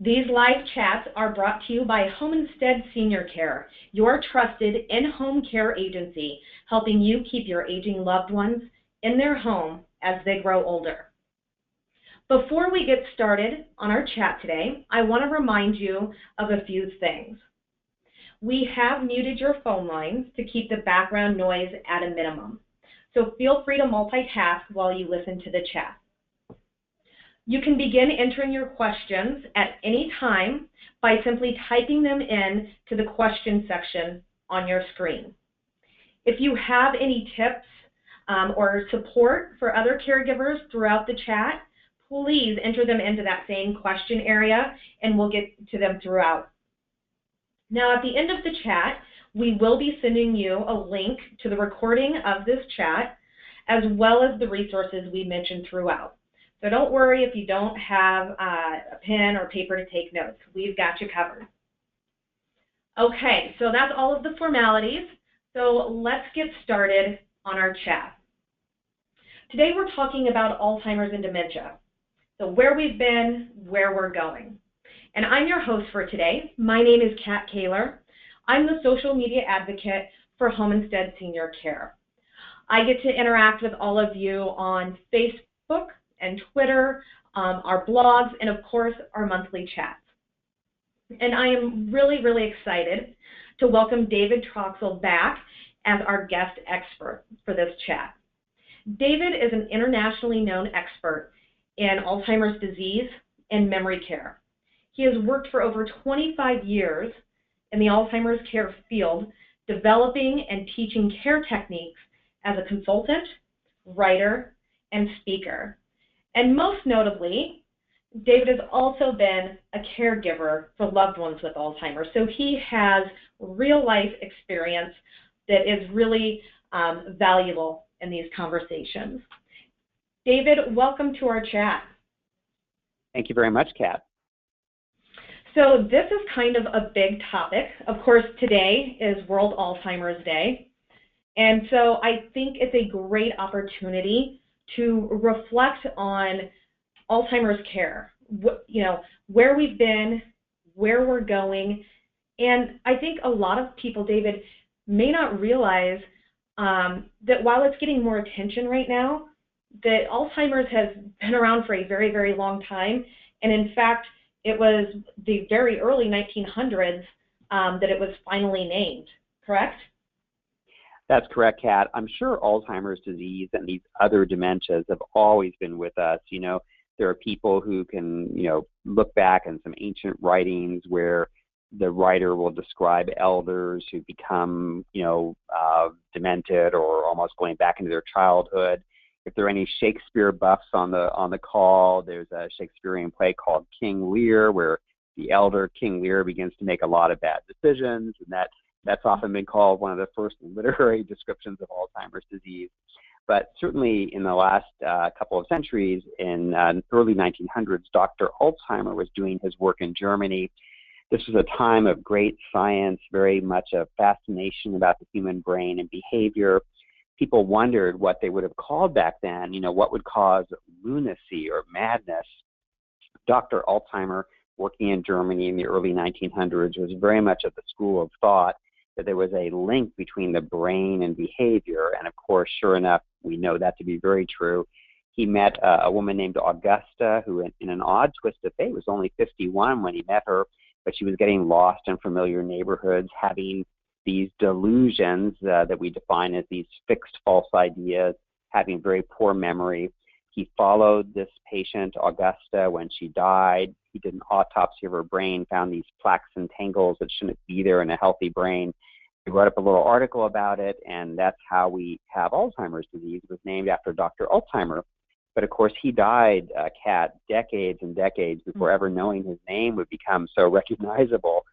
These live chats are brought to you by Homestead Senior Care, your trusted in-home care agency, helping you keep your aging loved ones in their home as they grow older. Before we get started on our chat today, I want to remind you of a few things. We have muted your phone lines to keep the background noise at a minimum, so feel free to multitask while you listen to the chat. You can begin entering your questions at any time by simply typing them in to the question section on your screen. If you have any tips or support for other caregivers throughout the chat, please enter them into that same question area and we'll get to them throughout. Now at the end of the chat, we will be sending you a link to the recording of this chat as well as the resources we mentioned throughout. So don't worry if you don't have a pen or paper to take notes. We've got you covered. Okay, so that's all of the formalities. So let's get started on our chat. Today we're talking about Alzheimer's and dementia. So where we've been, where we're going. And I'm your host for today. My name is Koehler. I'm the social media advocate for Homestead Senior Care. I get to interact with all of you on Facebook and Twitter, our blogs, and of course, our monthly chats. And I am really, really excited to welcome David Troxel back as our guest expert for this chat. David is an internationally known expert in Alzheimer's disease and memory care. He has worked for over 25 years in the Alzheimer's care field, developing and teaching care techniques as a consultant, writer, and speaker. And most notably, David has also been a caregiver for loved ones with Alzheimer's. So he has real life experience that is really valuable in these conversations. David, welcome to our chat. Thank you very much, Kat. So this is kind of a big topic. Of course, today is World Alzheimer's Day. And so I think it's a great opportunity to reflect on Alzheimer's care, where we've been, where we're going. And I think a lot of people, David, may not realize that while it's getting more attention right now, that Alzheimer's has been around for a very, very long time. And in fact, it was the very early 1900s that it was finally named, correct? That's correct, Kat. I'm sure Alzheimer's disease and these other dementias have always been with us. You know, there are people who can, look back in some ancient writings where the writer will describe elders who become, demented or almost going back into their childhood. If there are any Shakespeare buffs on the call, there's a Shakespearean play called King Lear where the elder King Lear begins to make a lot of bad decisions, and that's often been called one of the first literary descriptions of Alzheimer's disease. But certainly in the last couple of centuries, in early 1900s, Dr. Alzheimer was doing his work in Germany. This was a time of great science, very much a fascination about the human brain and behavior. People wondered what they would have called back then, what would cause lunacy or madness. Dr. Alzheimer, working in Germany in the early 1900s, was very much of the school of thought that there was a link between the brain and behavior. And of course, sure enough, we know that to be very true. He met a woman named Augusta, who in an odd twist of fate was only 51 when he met her, but she was getting lost in familiar neighborhoods, having these delusions that we define as these fixed false ideas, having very poor memory. He followed this patient, Augusta, when she died. He did an autopsy of her brain, found these plaques and tangles that shouldn't be there in a healthy brain. He wrote up a little article about it, and that's how we have Alzheimer's disease. It was named after Dr. Alzheimer. But of course, he died, Kat, decades and decades before ever knowing his name would become so recognizable.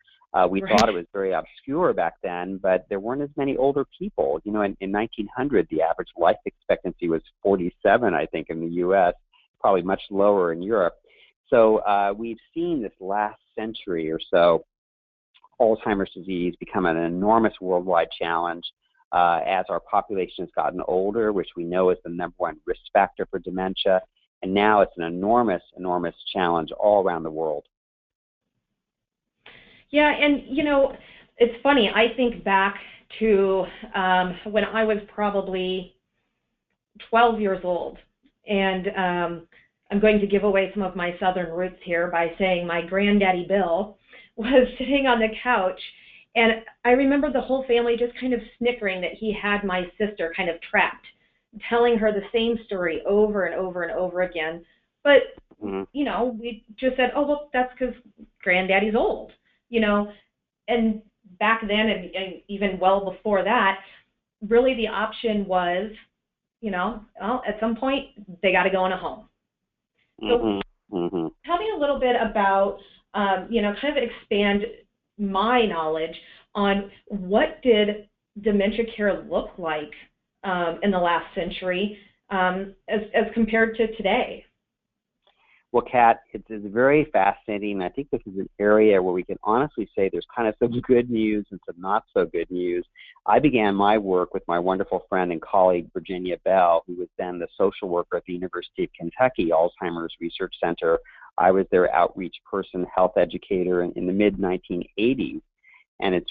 We thought it was very obscure back then, but there weren't as many older people. In 1900, the average life expectancy was 47, I think, in the U.S., probably much lower in Europe. So we've seen this last century or so, Alzheimer's disease become an enormous worldwide challenge as our population has gotten older, which we know is the #1 risk factor for dementia. And now it's an enormous, enormous challenge all around the world. Yeah, and it's funny. I think back to when I was probably 12 years old, and I'm going to give away some of my Southern roots here by saying my granddaddy Bill was sitting on the couch, and I remember the whole family just kind of snickering that he had my sister kind of trapped, telling her the same story over and over and over again. But we just said, oh, well, that's because granddaddy's old, and back then, and even well before that, really the option was, well, at some point they got to go in a home. So tell me a little bit about, kind of expand my knowledge on what did dementia care look like in the last century as compared to today. Well, Kat, it's very fascinating. I think this is an area where we can honestly say there's kind of some good news and some not so good news. I began my work with my wonderful friend and colleague, Virginia Bell, who was then the social worker at the University of Kentucky Alzheimer's Research Center. I was their outreach person, health educator in the mid-1980s. And it's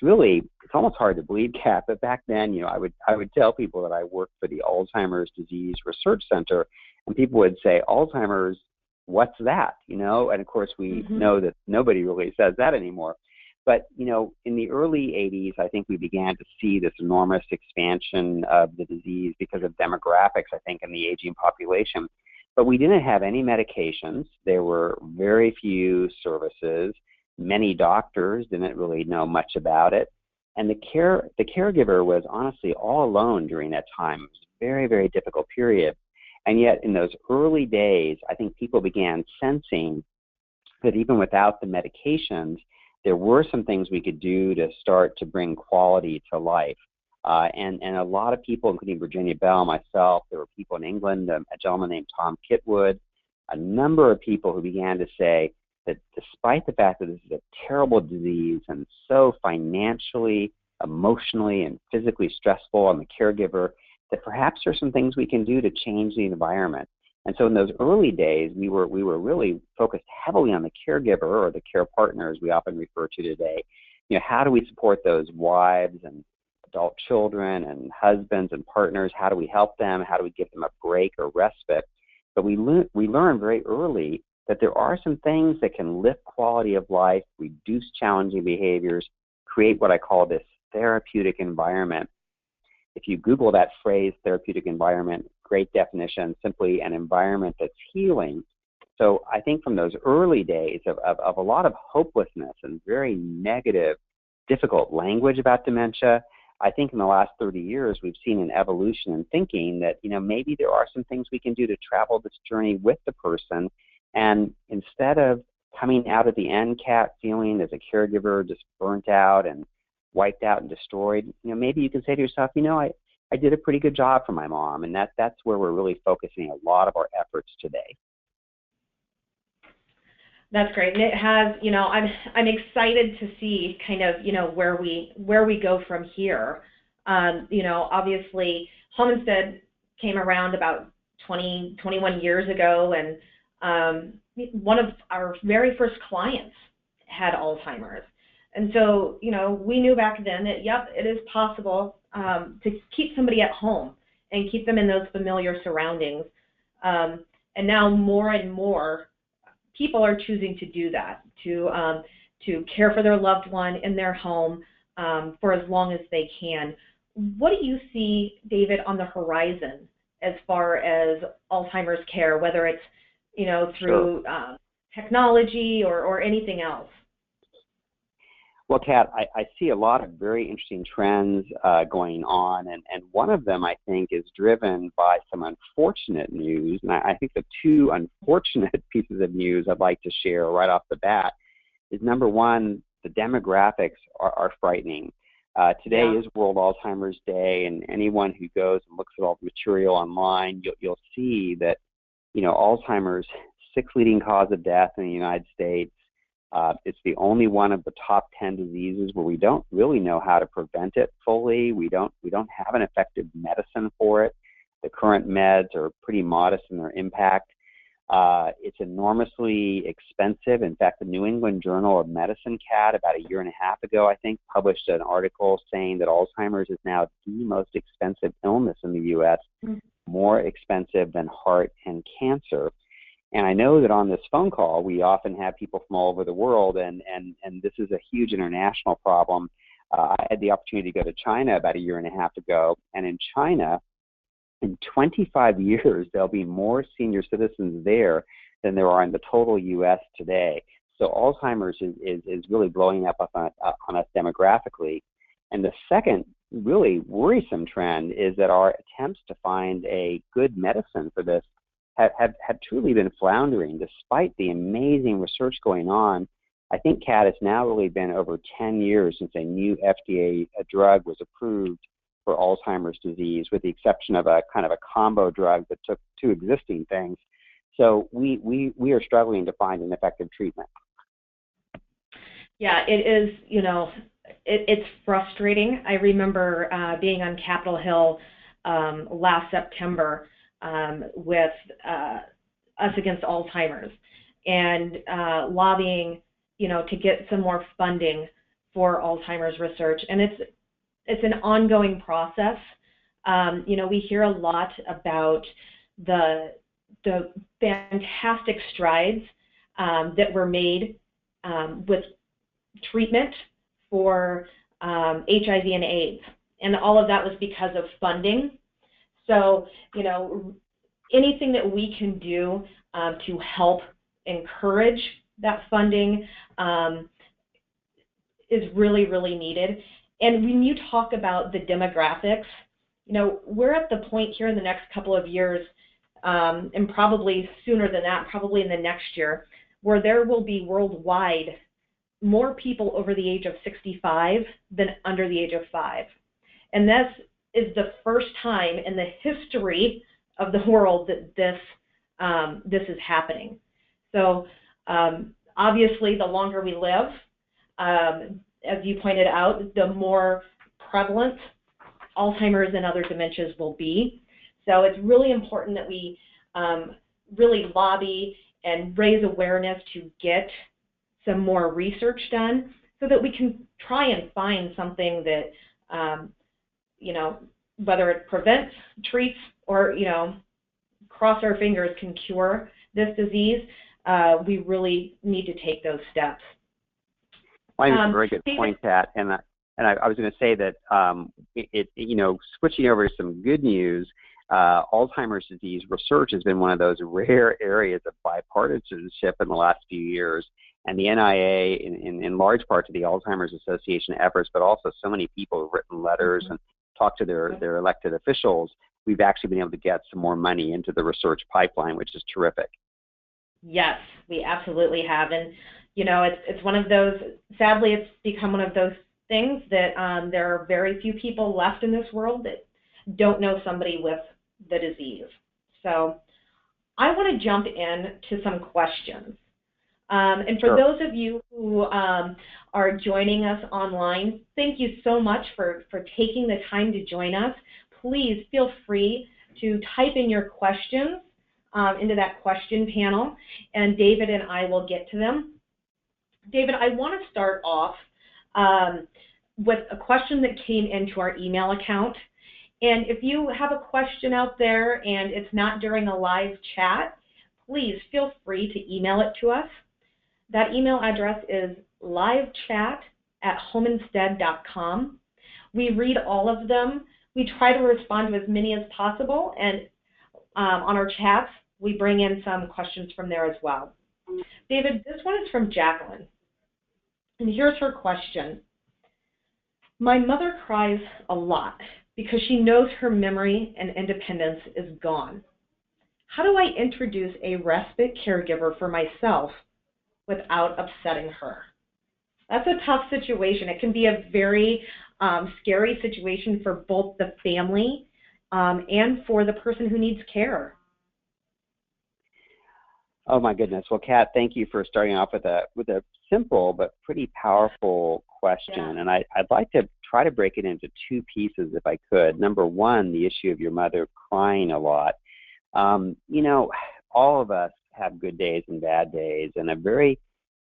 almost hard to believe, Kat, but back then, I would tell people that I worked for the Alzheimer's Disease Research Center, and people would say, Alzheimer's, what's that? And of course we know that nobody really says that anymore. But, in the early 80s, I think we began to see this enormous expansion of the disease because of demographics, I think, in the aging population. But we didn't have any medications. There were very few services. Many doctors didn't really know much about it. And the caregiver was honestly all alone during that time. It was a very, very difficult period. And yet in those early days, I think people began sensing that even without the medications, there were some things we could do to start to bring quality to life. And a lot of people, including Virginia Bell, myself, there were people in England, a gentleman named Tom Kitwood, a number of people who began to say that despite the fact that this is a terrible disease and so financially, emotionally, and physically stressful on the caregiver, that perhaps there's some things we can do to change the environment. And so in those early days, we were really focused heavily on the caregiver or the care partner, as we often refer to today. How do we support those wives and adult children and husbands and partners? How do we help them? How do we give them a break or respite? But we learned very early that there are some things that can lift quality of life, reduce challenging behaviors, create what I call this therapeutic environment. If you Google that phrase, therapeutic environment, great definition, simply an environment that's healing. So I think from those early days of a lot of hopelessness and very negative, difficult language about dementia, I think in the last 30 years, we've seen an evolution in thinking that, maybe there are some things we can do to travel this journey with the person. And instead of coming out at the end, Kat, feeling as a caregiver just burnt out and wiped out and destroyed, maybe you can say to yourself, I did a pretty good job for my mom, and that's where we're really focusing a lot of our efforts today. That's great, and it has, I'm excited to see kind of, where we go from here. Obviously, Homestead came around about 21 years ago, and one of our very first clients had Alzheimer's. And so, we knew back then that, yep, it is possible to keep somebody at home and keep them in those familiar surroundings. And now more and more people are choosing to do that, to care for their loved one in their home for as long as they can. What do you see, David, on the horizon as far as Alzheimer's care, whether it's, through technology or anything else? Well, Kat, I see a lot of very interesting trends going on, and one of them, I think, is driven by some unfortunate news. And I think the two unfortunate pieces of news I'd like to share right off the bat is, number one, the demographics are frightening. Today is World Alzheimer's Day, and anyone who goes and looks at all the material online, you'll see that, Alzheimer's, sixth leading cause of death in the United States. It's the only one of the top 10 diseases where we don't really know how to prevent it fully. We don't have an effective medicine for it. The current meds are pretty modest in their impact. It's enormously expensive. In fact, the New England Journal of Medicine, Kat, about a year and a half ago, I think, published an article saying that Alzheimer's is now the most expensive illness in the U.S., more expensive than heart and cancer. And I know that on this phone call, we often have people from all over the world, and this is a huge international problem. I had the opportunity to go to China about a year and a half ago, and in China, in 25 years, there'll be more senior citizens there than there are in the total U.S. today. So Alzheimer's is really blowing up on us demographically. And the second really worrisome trend is that our attempts to find a good medicine for this have truly been floundering despite the amazing research going on. I think, Kat, it's now really been over 10 years since a new FDA drug was approved for Alzheimer's disease, with the exception of a kind of a combo drug that took two existing things. So we are struggling to find an effective treatment. Yeah, it is, it's frustrating. I remember being on Capitol Hill last September with Us Against Alzheimer's and lobbying, to get some more funding for Alzheimer's research. And it's an ongoing process. We hear a lot about the fantastic strides that were made with treatment for HIV and AIDS, and all of that was because of funding. So, anything that we can do to help encourage that funding is really, really needed. And when you talk about the demographics, we're at the point here in the next couple of years, and probably sooner than that, probably in the next year, where there will be worldwide more people over the age of 65 than under the age of 5. And this is the first time in the history of the world that this is happening. So obviously, the longer we live, as you pointed out, the more prevalent Alzheimer's and other dementias will be. So it's really important that we really lobby and raise awareness to get some more research done so that we can try and find something that, whether it prevents, treats, or, cross our fingers, can cure this disease. We really need to take those steps. Well, I think it's a very good point, Pat. And I was going to say that, switching over to some good news, Alzheimer's disease research has been one of those rare areas of bipartisanship in the last few years. And the NIA, in large part to the Alzheimer's Association efforts, but also so many people who've written letters and talked to their elected officials, we've actually been able to get some more money into the research pipeline, which is terrific. Yes, we absolutely have. And, it's one of those, sadly, it's become one of those things that there are very few people left in this world that don't know somebody with the disease. So I want to jump in to some questions. And for those of you who are joining us online, thank you so much for taking the time to join us. Please feel free to type in your questions into that question panel, and David and I will get to them. David, I want to start off with a question that came into our email account. And if you have a question out there and it's not during a live chat, please feel free to email it to us. That email address is livechat@homeinstead.com. We read all of them. We try to respond to as many as possible, and on our chats, we bring in some questions from there as well. David, this one is from Jacqueline, and here's her question. My mother cries a lot because she knows her memory and independence is gone. How do I introduce a respite caregiver for myself without upsetting her? That's a tough situation. It can be a very scary situation for both the family and for the person who needs care. Oh my goodness. Well, Kat, thank you for starting off with a simple but pretty powerful question. Yeah. And I'd like to try to break it into two pieces if I could. Number one, the issue of your mother crying a lot. All of us have good days and bad days, and a very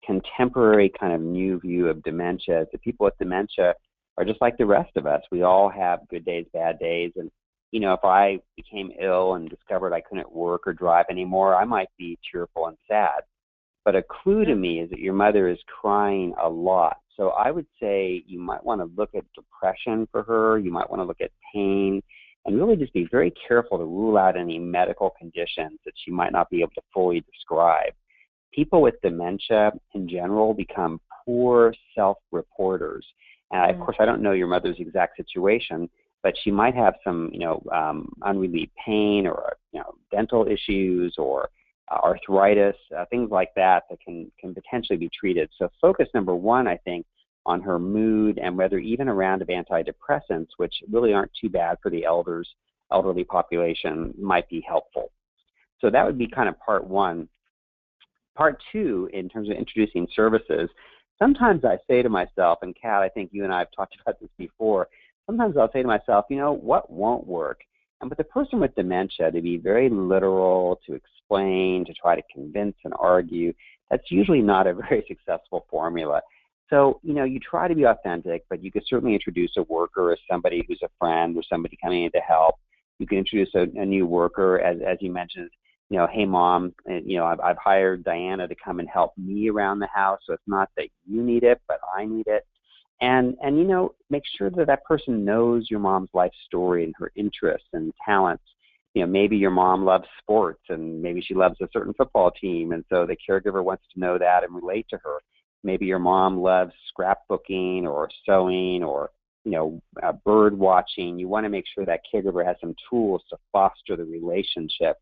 contemporary kind of new view of dementia is that people with dementia are just like the rest of us. We all have good days, bad days, and if I became ill and discovered I couldn't work or drive anymore, I might be tearful and sad. But a clue to me is that your mother is crying a lot. So I would say you might want to look at depression for her. You might want to look at pain, and really just be very careful to rule out any medical conditions that she might not be able to fully describe. People with dementia in general become poor self-reporters. And of course, I don't know your mother's exact situation, but she might have some, unrelieved pain or, dental issues or arthritis, things like that can potentially be treated. So focus number one, I think, on her mood and whether even a round of antidepressants, which really aren't too bad for the elderly population, might be helpful. So that would be kind of part one. Part two, in terms of introducing services, sometimes I say to myself, and Kat, I think you and I have talked about this before, sometimes I'll say to myself, what won't work? And with the person with dementia, to be very literal, to explain, to try to convince and argue, that's usually not a very successful formula. So, you try to be authentic, but you could certainly introduce a worker as somebody who's a friend or somebody coming in to help. You can introduce a new worker, as you mentioned, hey, Mom, I've hired Diana to come and help me around the house, so it's not that you need it, but I need it. And make sure that that person knows your mom's life story and her interests and talents. Maybe your mom loves sports and maybe she loves a certain football team, and so the caregiver wants to know that and relate to her. Maybe your mom loves scrapbooking or sewing or, bird watching. You want to make sure that caregiver has some tools to foster the relationship.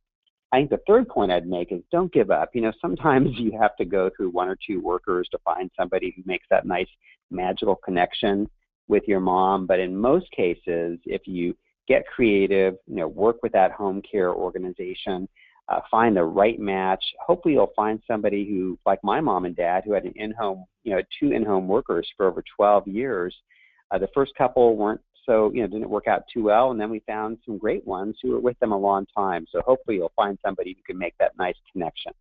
I think the third point I'd make is don't give up. Sometimes you have to go through one or two workers to find somebody who makes that nice magical connection with your mom. But in most cases, if you get creative, work with that home care organization, find the right match. Hopefully you'll find somebody who, like my mom and dad, who had an in-home, two in-home workers for over 12 years. The first couple weren't didn't work out too well, and then we found some great ones who were with them a long time. So hopefully you'll find somebody who can make that nice connection.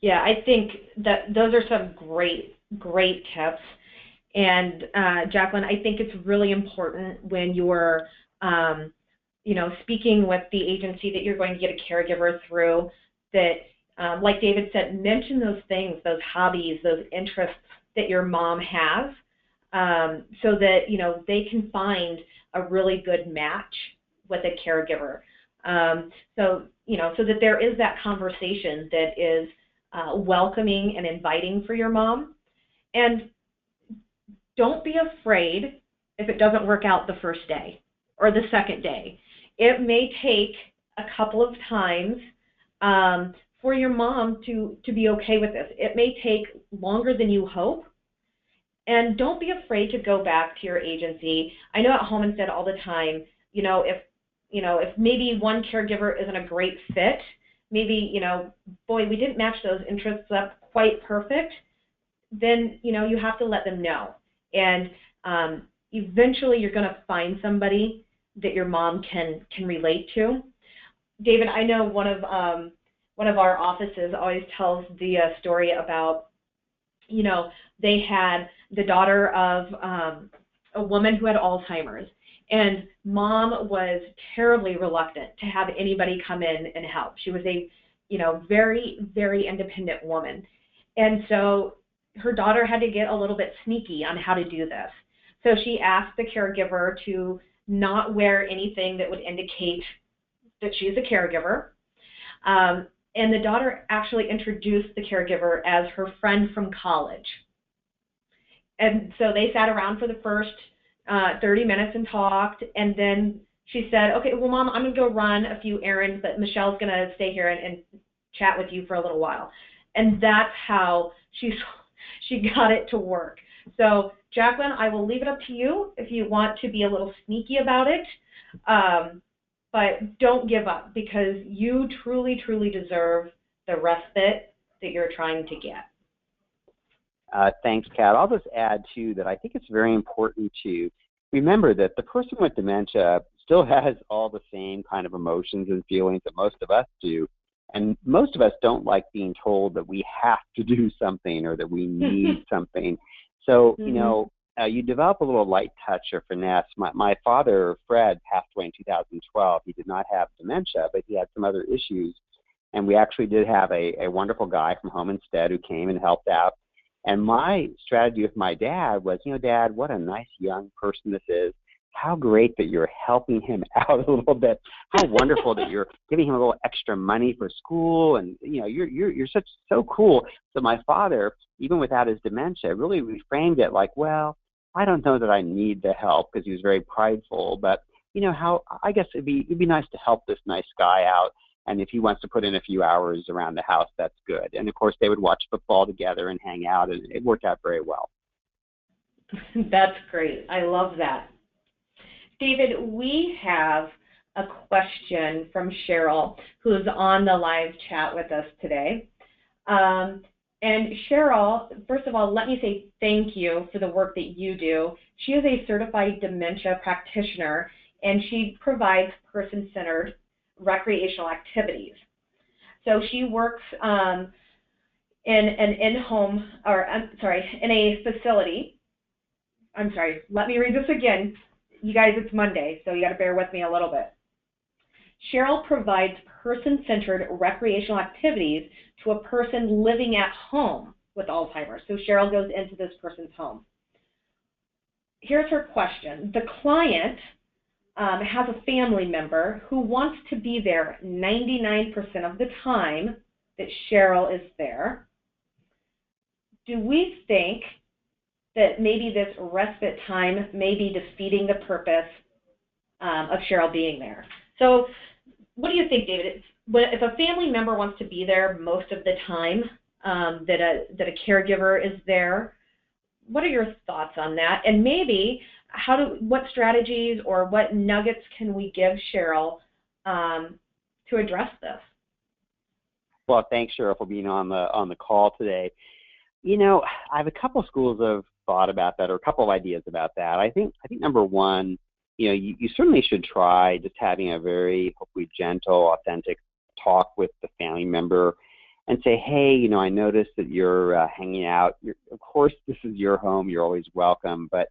Yeah, I think that those are some great tips. And Jacqueline, I think it's really important when you're, speaking with the agency that you're going to get a caregiver through, that, like David said, mention those things, those hobbies, those interests that your mom has, so that, they can find a really good match with a caregiver. So that there is that conversation that is welcoming and inviting for your mom. And don't be afraid if it doesn't work out the first day or the second day. It may take a couple of times for your mom to be okay with this. It may take longer than you hope. And don't be afraid to go back to your agency. I know at Home Instead all the time, if maybe one caregiver isn't a great fit, maybe, we didn't match those interests up quite perfect, then, you have to let them know. And eventually you're going to find somebody that your mom can relate to. David, I know one of our offices always tells the story about, they had the daughter of a woman who had Alzheimer's, and mom was terribly reluctant to have anybody come in and help. She was a, very, very independent woman. And so her daughter had to get a little bit sneaky on how to do this. So she asked the caregiver to not wear anything that would indicate that she's a caregiver. And the daughter actually introduced the caregiver as her friend from college. And so they sat around for the first 30 minutes and talked, and then she said, okay, well, Mom, I'm going to go run a few errands, but Michelle's going to stay here and chat with you for a little while. And that's how she got it to work. So, Jacqueline, I will leave it up to you if you want to be a little sneaky about it. But don't give up, because you truly, truly deserve the respite that you're trying to get. Thanks, Kat. I'll just add, too, that I think it's very important to remember that the person with dementia still has all the same kind of emotions and feelings that most of us do. And most of us don't like being told that we have to do something or that we need something. So, you develop a little light touch or finesse. My father, Fred, passed away in 2012. He did not have dementia, but he had some other issues. And we actually did have a wonderful guy from Home Instead who came and helped out. And my strategy with my dad was, Dad, what a nice young person this is. How great that you're helping him out a little bit. How wonderful that you're giving him a little extra money for school, and you're so cool. So my father, even without his dementia, really reframed it like, well, I don't know that I need the help, because he was very prideful, but how I guess it'd be nice to help this nice guy out, and if he wants to put in a few hours around the house, that's good. And of course they would watch football together and hang out, and it worked out very well. That's great. I love that. David, we have a question from Cheryl, who's on the live chat with us today. And Cheryl, first of all, let me say thank you for the work that you do. She is a certified dementia practitioner, and she provides person-centered recreational activities. So she works in a facility. I'm sorry, let me read this again. You guys, it's Monday, so you got to bear with me a little bit. Cheryl provides person-centered recreational activities to a person living at home with Alzheimer's. So Cheryl goes into this person's home. Here's her question. The client has a family member who wants to be there 99% of the time that Cheryl is there. Do we think that maybe this respite time may be defeating the purpose of Cheryl being there? So what do you think, David? If a family member wants to be there most of the time, that a caregiver is there, what are your thoughts on that? And maybe what strategies or what nuggets can we give Cheryl to address this? Well, thanks, Cheryl, for being on the call today. I have a couple schools of thought about that, or a couple of ideas about that. I think number one, you certainly should try just having a very, hopefully, gentle, authentic talk with the family member and say, hey, I noticed that you're hanging out. Of course, this is your home. You're always welcome. But,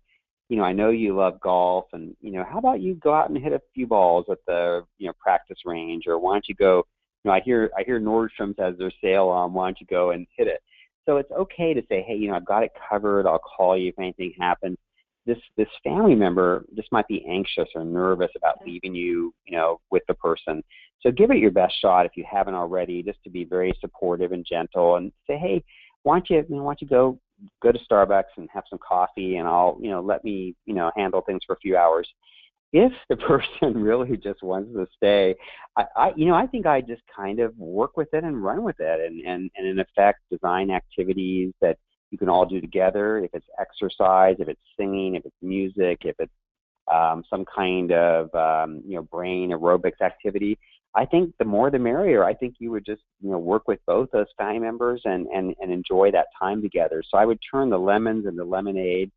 I know you love golf, and, how about you go out and hit a few balls at the, practice range, or why don't you go, I hear Nordstrom's has their sale on. Why don't you go and hit it? So it's okay to say, hey, I've got it covered. I'll call you if anything happens. This family member just might be anxious or nervous about leaving you, with the person. So give it your best shot if you haven't already, just to be very supportive and gentle, and say, hey, why don't you go to Starbucks and have some coffee, and I'll, let me, handle things for a few hours. If the person really just wants to stay, I think I just kind of work with it and run with it, and in effect design activities that you can all do together. If it's exercise, if it's singing, if it's music, if it's some kind of brain aerobics activity, I think the more the merrier. I think you would just work with both those family members and enjoy that time together. So I would turn the lemons into lemonade.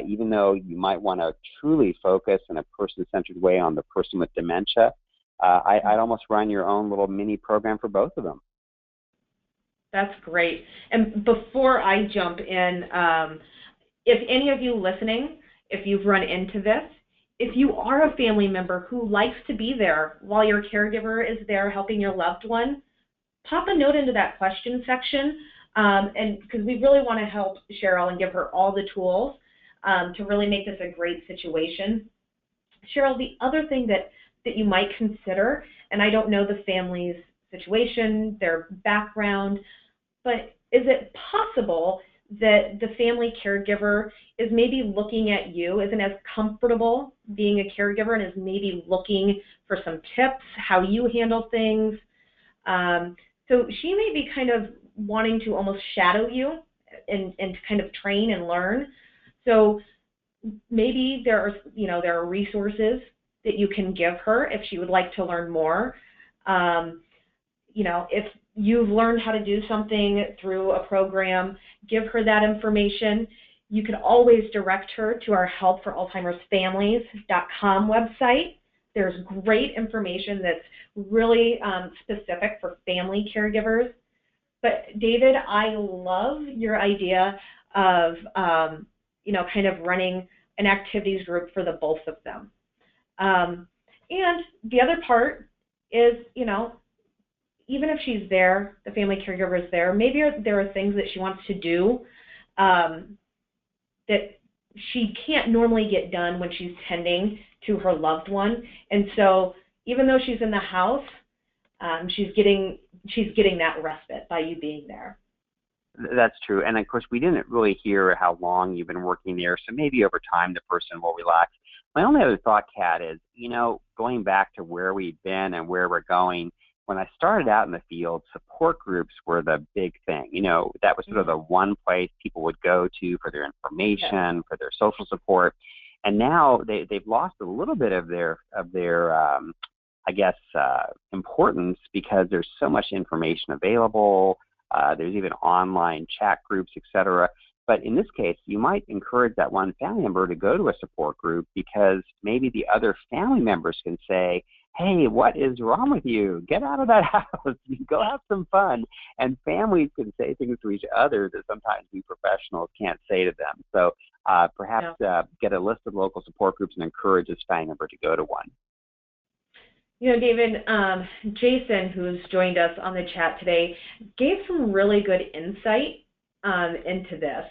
Even though you might want to truly focus in a person-centered way on the person with dementia, I'd almost run your own little mini program for both of them. That's great. And before I jump in, if any of you listening, if you've run into this, if you are a family member who likes to be there while your caregiver is there helping your loved one, pop a note into that question section, and because we really want to help Cheryl and give her all the tools to really make this a great situation. Cheryl, the other thing that you might consider, and I don't know the family's situation, their background, but is it possible that the family caregiver is maybe looking at you, isn't as comfortable being a caregiver, and is maybe looking for some tips, how you handle things? So she may be kind of wanting to almost shadow you and kind of train and learn. So maybe there are resources that you can give her if she would like to learn more. If you've learned how to do something through a program, give her that information. You can always direct her to our helpforalzheimersfamilies.com website There's great information that's really specific for family caregivers. But David, I love your idea of, kind of running an activities group for the both of them. And the other part is, even if she's there, the family caregiver is there, maybe there are things that she wants to do that she can't normally get done when she's tending to her loved one. And so even though she's in the house, she's getting that respite by you being there. That's true. And of course, we didn't really hear how long you've been working there, so maybe over time the person will relax. My only other thought, Kat, is, going back to where we've been and where we're going, when I started out in the field, support groups were the big thing. That was sort of the one place people would go to for their information, for their social support. And now they've lost a little bit of their importance, because there's so much information available. There's even online chat groups, etc. But in this case, you might encourage that one family member to go to a support group, because maybe the other family members can say, hey, what is wrong with you? Get out of that house. Go have some fun. And families can say things to each other that sometimes we professionals can't say to them. So perhaps get a list of local support groups and encourage this family member to go to one. David, Jason, who's joined us on the chat today, gave some really good insight into this.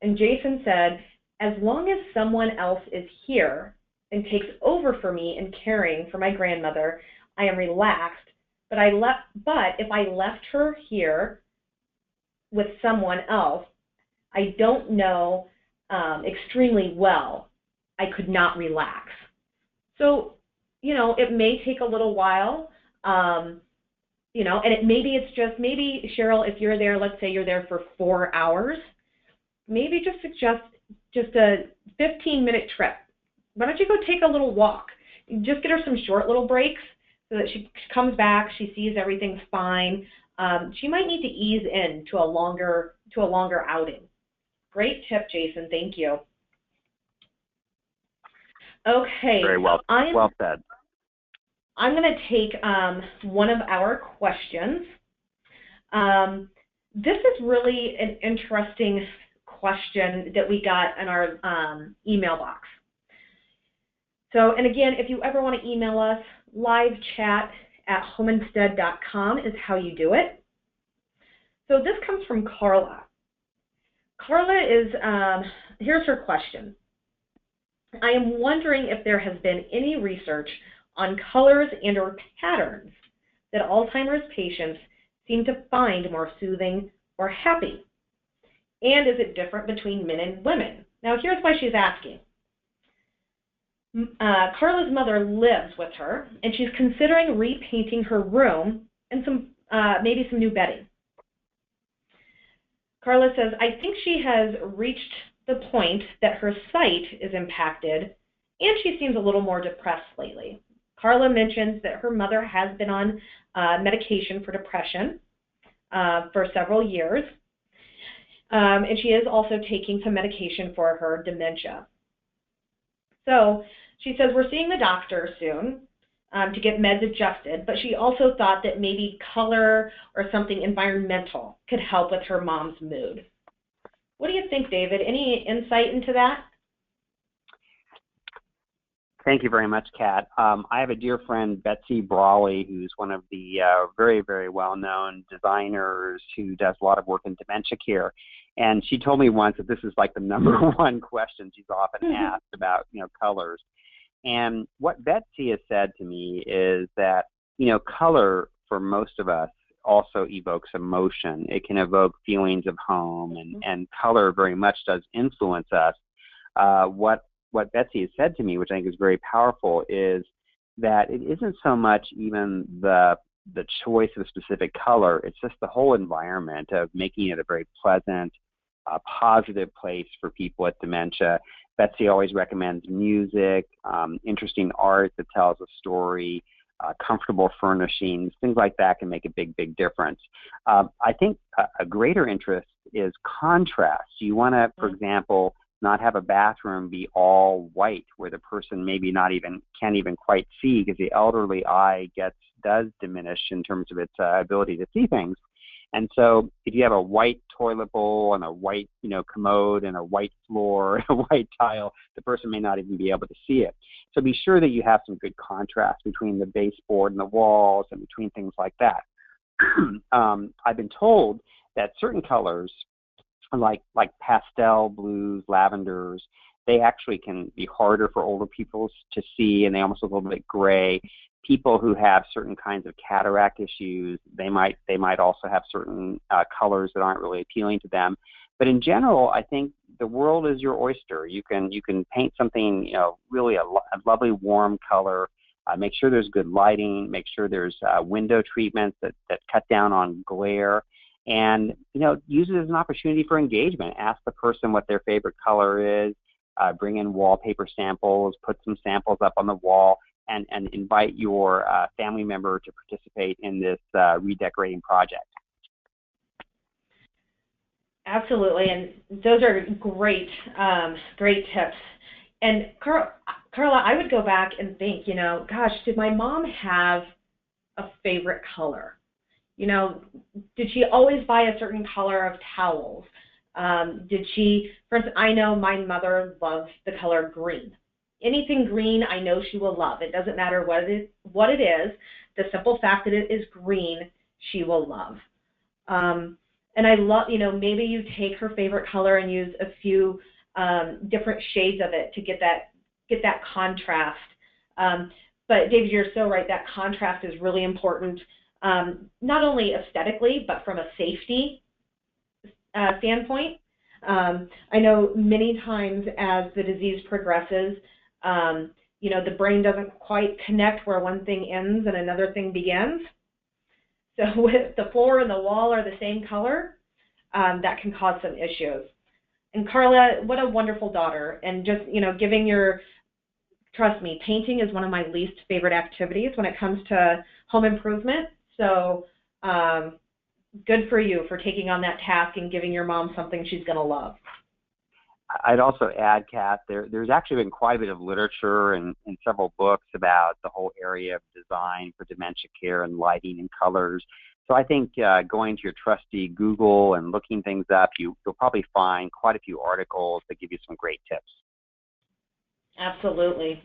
And Jason said, as long as someone else is here and takes over for me in caring for my grandmother, I am relaxed. But if I left her here with someone else I don't know extrememely well, I could not relax. So, it may take a little while, and maybe Cheryl, if you're there, let's say you're there for 4 hours, maybe just suggest just a 15-minute trip. Why don't you go take a little walk? Just get her some short little breaks so that she comes back, she sees everything's fine. She might need to ease in to a longer outing. Great tip, Jason. Thank you. Okay. Very well. Well said. I'm going to take one of our questions. This is really an interesting question that we got in our email box. So, and again, if you ever want to email us, livechat@homeinstead.com is how you do it. So this comes from Carla. Carla is, here's her question. I am wondering if there has been any research on colors and or patterns that Alzheimer's patients seem to find more soothing or happy. And is it different between men and women? Now here's why she's asking. Carla's mother lives with her, and she's considering repainting her room and maybe some new bedding. Carla says, I think she has reached the point that her sight is impacted, and she seems a little more depressed lately. Carla mentions that her mother has been on medication for depression for several years, and she is also taking some medication for her dementia. So she says, we're seeing the doctor soon to get meds adjusted, but she also thought that maybe color or something environmental could help with her mom's mood. What do you think, David? Any insight into that? Thank you very much, Kat. I have a dear friend, Betsy Brawley, who's one of the very, very well-known designers who does a lot of work in dementia care. And she told me once that this is like the number one question she's often asked about, colors. And what Betsy has said to me is that, color for most of us also evokes emotion. It can evoke feelings of home, and color very much does influence us. What Betsy has said to me, which I think is very powerful, is that it isn't so much even the choice of a specific color, it's just the whole environment of making it a very pleasant, positive place for people with dementia. Betsy always recommends music, interesting art that tells a story, comfortable furnishings, things like that can make a big, big difference. I think a greater interest is contrast. You want to, for example, not have a bathroom be all white where the person maybe can't even quite see, because the elderly eye does diminish in terms of its ability to see things. And so if you have a white toilet bowl and a white, commode and a white floor and a white tile, the person may not even be able to see it. So be sure that you have some good contrast between the baseboard and the walls and between things like that. I've been told that certain colors, like pastel blues, lavenders, they actually can be harder for older people to see, and they almost look a little bit gray. People who have certain kinds of cataract issues, they might also have certain colors that aren't really appealing to them. But in general, I think the world is your oyster. You can paint something, really a lovely warm color. Make sure there's good lighting. Make sure there's window treatments that cut down on glare. And, use it as an opportunity for engagement. Ask the person what their favorite color is. Bring in wallpaper samples. Put some samples up on the wall. And invite your family member to participate in this redecorating project. Absolutely, and those are great tips. And Carla, I would go back and think, gosh, did my mom have a favorite color? Did she always buy a certain color of towels? Did she, for instance, I know my mother loves the color green. Anything green, I know she will love. It doesn't matter what it is. The simple fact that it is green, she will love. And I love, maybe you take her favorite color and use a few different shades of it to get that contrast. But David, you're so right. That contrast is really important, not only aesthetically, but from a safety standpoint. I know many times as the disease progresses, the brain doesn't quite connect where one thing ends and another thing begins. So if the floor and the wall are the same color, that can cause some issues. And Carla, what a wonderful daughter. And just, trust me, painting is one of my least favorite activities when it comes to home improvement. So good for you for taking on that task and giving your mom something she's going to love. I'd also add, Kat, there's actually been quite a bit of literature and several books about the whole area of design for dementia care and lighting and colors. So I think going to your trusty Google and looking things up, you'll probably find quite a few articles that give you some great tips. Absolutely.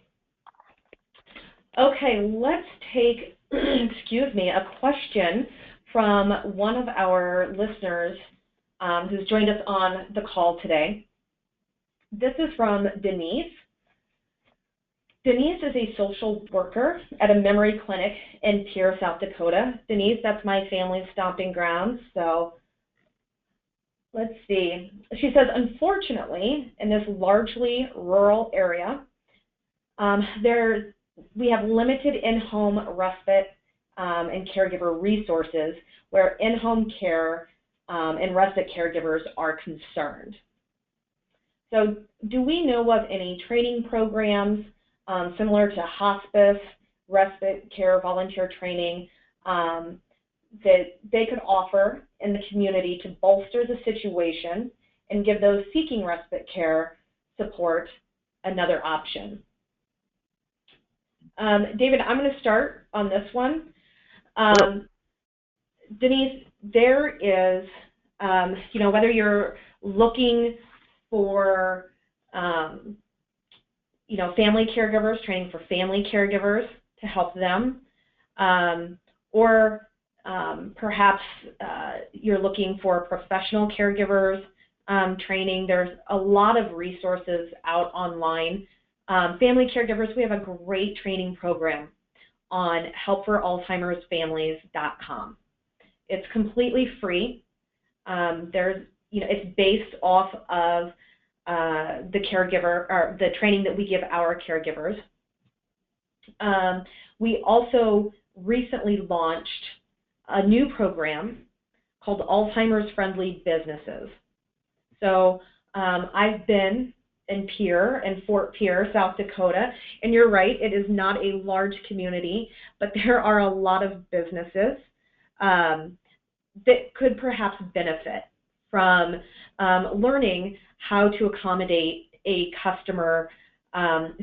Okay, let's take, a question from one of our listeners who's joined us on the call today. This is from Denise. Denise is a social worker at a memory clinic in Pierre, South Dakota. Denise, that's my family's stomping grounds. So let's see. She says, unfortunately, in this largely rural area, we have limited in-home respite and caregiver resources where in-home care and respite caregivers are concerned. So do we know of any training programs similar to hospice, respite care, volunteer training that they could offer in the community to bolster the situation and give those seeking respite care support another option? David, I'm going to start on this one. Denise, there is, whether you're looking for, family caregivers, training for family caregivers to help them, or perhaps you're looking for professional caregivers training. There's a lot of resources out online. Family caregivers, we have a great training program on helpforalzheimersfamilies.com. It's completely free. It's based off of the caregiver, or the training that we give our caregivers. We also recently launched a new program called Alzheimer's Friendly Businesses. So I've been in Fort Pierre, South Dakota, and you're right, it is not a large community, but there are a lot of businesses that could perhaps benefit from learning how to accommodate a customer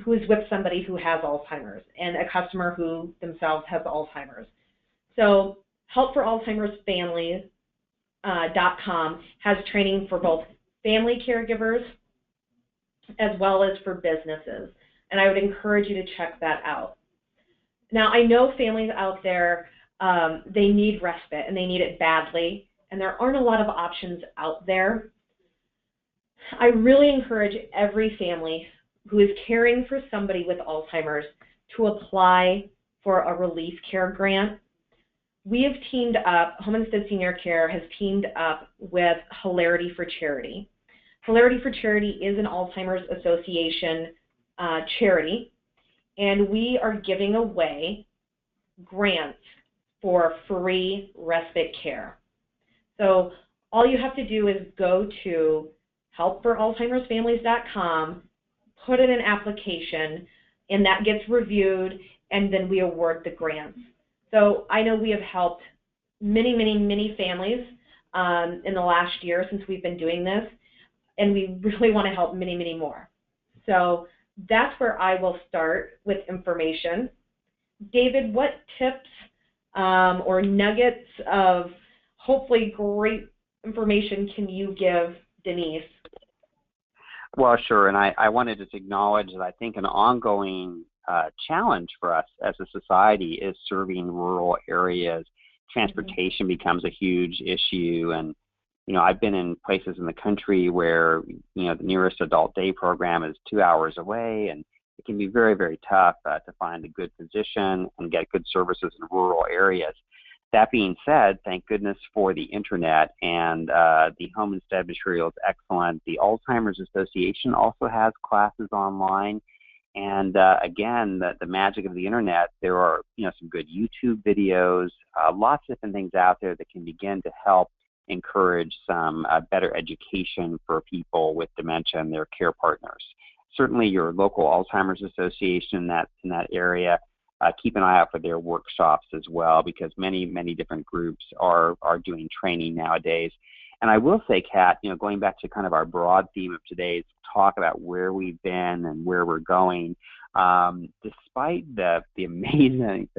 who is with somebody who has Alzheimer's and a customer who themselves has Alzheimer's. So helpforalzheimersfamilies.com has training for both family caregivers as well as for businesses, and I would encourage you to check that out. Now, I know families out there, they need respite and they need it badly, and there aren't a lot of options out there. I really encourage every family who is caring for somebody with Alzheimer's to apply for a relief care grant. We have teamed up, Home Instead Senior Care has teamed up with Hilarity for Charity. Hilarity for Charity is an Alzheimer's Association charity, and we are giving away grants for free respite care. So all you have to do is go to helpforalzheimersfamilies.com, put in an application, and that gets reviewed, and then we award the grants. So I know we have helped many families in the last year since we've been doing this, and we really want to help many more. So that's where I will start with information. David, what tips or nuggets of hopefully great information can you give Denise? Well, sure, and I wanted to acknowledge that I think an ongoing challenge for us as a society is serving rural areas. Transportation becomes a huge issue, and I've been in places in the country where the nearest adult day program is 2 hours away, and it can be very tough to find a good physician and get good services in rural areas. That being said, thank goodness for the internet, and the Home Instead material is excellent. The Alzheimer's Association also has classes online, and again, the magic of the internet, there are some good YouTube videos, lots of different things out there that can begin to help encourage some better education for people with dementia and their care partners. Certainly your local Alzheimer's Association in that area, keep an eye out for their workshops as well, because many different groups are doing training nowadays. And I will say, Kat, going back to kind of our broad theme of today's talk about where we've been and where we're going, despite the amazing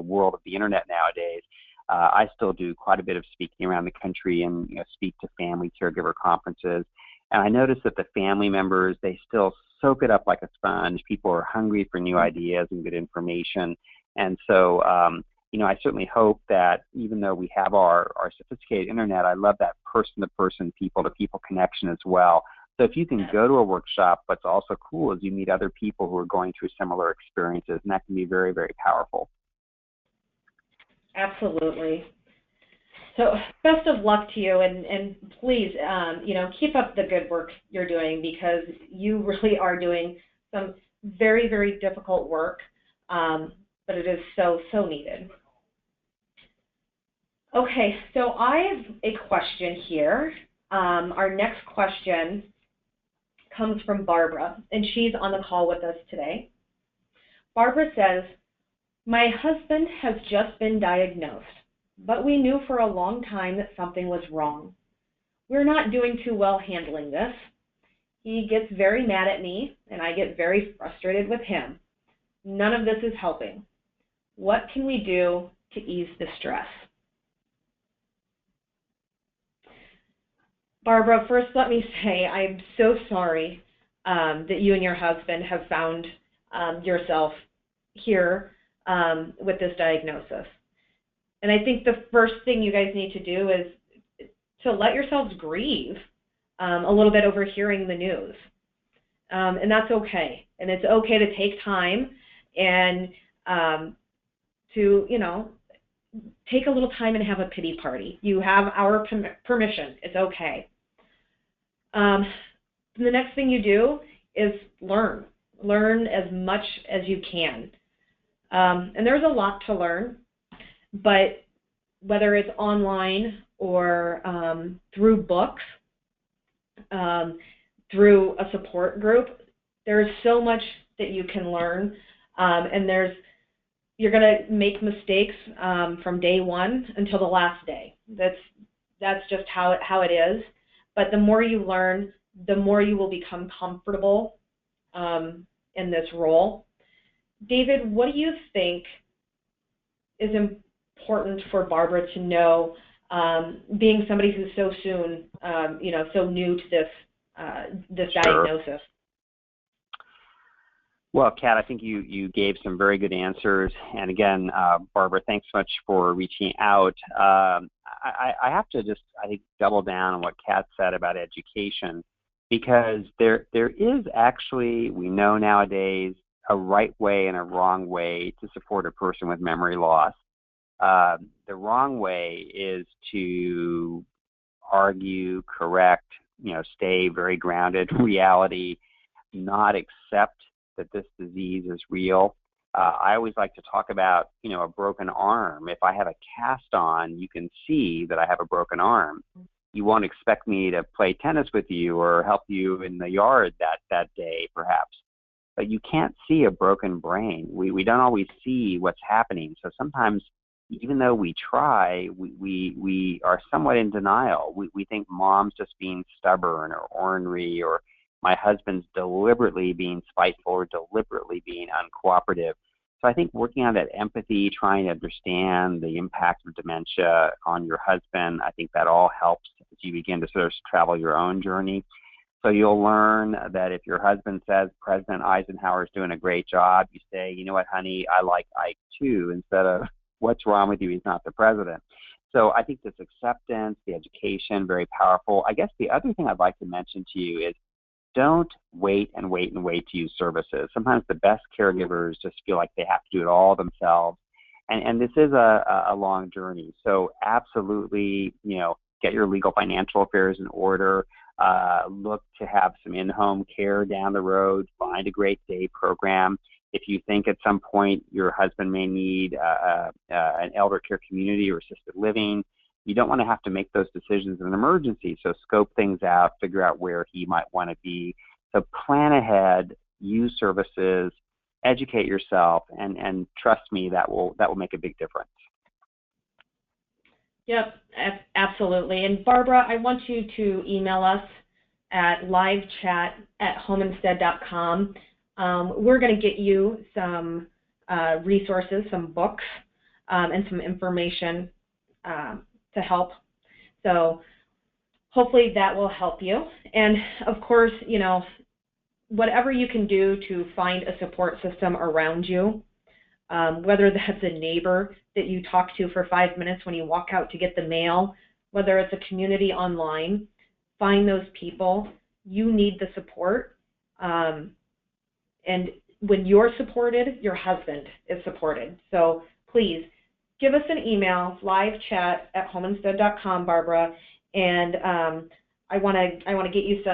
world of the internet nowadays, I still do quite a bit of speaking around the country and speak to family caregiver conferences. And I notice that the family members, they still soak it up like a sponge. People are hungry for new ideas and good information. And so, I certainly hope that even though we have our sophisticated internet, I love that person-to-person, people-to-people connection as well. So if you can go to a workshop, what's also cool is you meet other people who are going through similar experiences, and that can be very powerful. Absolutely. So best of luck to you, and please, keep up the good work you're doing, because you really are doing some very difficult work, but it is so needed. Okay, so I have a question here. Our next question comes from Barbara, and she's on the call with us today. Barbara says, "My husband has just been diagnosed, but we knew for a long time that something was wrong. We're not doing too well handling this. He gets very mad at me, and I get very frustrated with him. None of this is helping. What can we do to ease the stress?" Barbara, first let me say I'm so sorry that you and your husband have found yourself here with this diagnosis. And I think the first thing you guys need to do is to let yourselves grieve a little bit over hearing the news. And that's okay. And it's okay to take time and to, take a little time and have a pity party. You have our permission. It's okay. The next thing you do is learn. Learn as much as you can. And there's a lot to learn, but whether it's online or through books, through a support group, there's so much that you can learn, and you're going to make mistakes from day one until the last day. That's just how it is. But the more you learn, the more you will become comfortable in this role. David, what do you think is important for Barbara to know, being somebody who's so soon, so new to this Sure. diagnosis? Well, Kat, I think you gave some very good answers. And again, Barbara, thanks so much for reaching out. I have to just, I think, double down on what Kat said about education, because there is actually, we know nowadays, a right way and a wrong way to support a person with memory loss. The wrong way is to argue, correct, stay very grounded in reality, not accept that this disease is real. I always like to talk about, a broken arm. If I have a cast on, you can see that I have a broken arm. You won't expect me to play tennis with you or help you in the yard that day, perhaps. But you can't see a broken brain. We don't always see what's happening. So sometimes, even though we try, we are somewhat in denial. We think mom's just being stubborn or ornery, or my husband's deliberately being spiteful or deliberately being uncooperative. So I think working on that empathy, trying to understand the impact of dementia on your husband, I think that all helps as you begin to sort of travel your own journey. So you'll learn that if your husband says President Eisenhower's doing a great job, you say, you know what, honey, I like Ike too, instead of what's wrong with you, he's not the president. So I think this acceptance, the education, very powerful. I guess the other thing I'd like to mention to you is, don't wait and wait and wait to use services. Sometimes the best caregivers just feel like they have to do it all themselves. And this is a long journey. So absolutely, get your legal financial affairs in order. Look to have some in-home care down the road. Find a great day program. If you think at some point your husband may need an elder care community or assisted living, you don't want to have to make those decisions in an emergency. So scope things out, figure out where he might want to be. So plan ahead, use services, educate yourself, and trust me, that will make a big difference. Yep, absolutely. And Barbara, I want you to email us at livechat@homeinstead.com. We're going to get you some resources, some books, and some information to help. So hopefully that will help you. And of course, whatever you can do to find a support system around you, whether that's a neighbor that you talk to for 5 minutes when you walk out to get the mail, whether it's a community online, find those people. You need the support. And when you're supported, your husband is supported. So please give us an email, livechat@homeinstead.com, Barbara, and I want to get you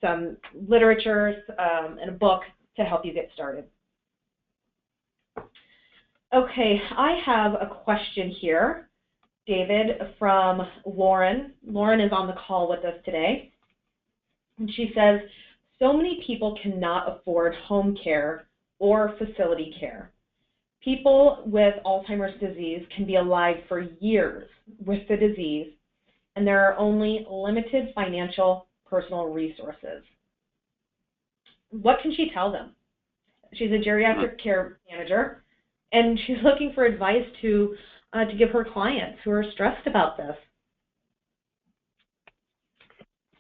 some literature and a book to help you get started. Okay, I have a question here, David, from Lauren. Lauren is on the call with us today, and she says, so many people cannot afford home care or facility care. People with Alzheimer's disease can be alive for years with the disease, and there are only limited financial personal resources. What can she tell them? She's a geriatric care manager, and she's looking for advice to give her clients who are stressed about this.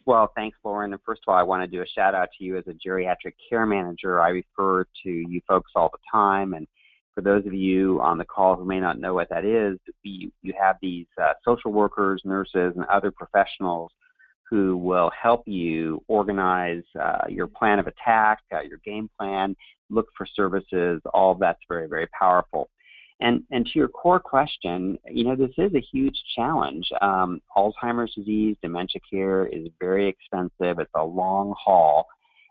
Well, thanks, Lauren. And first of all, I want to do a shout out to you as a geriatric care manager. I refer to you folks all the time, and for those of you on the call who may not know what that is, you have these social workers, nurses, and other professionals who will help you organize your plan of attack, your game plan, look for services. All of that's very, very powerful. And to your core question, this is a huge challenge. Alzheimer's disease, dementia care is very expensive. It's a long haul.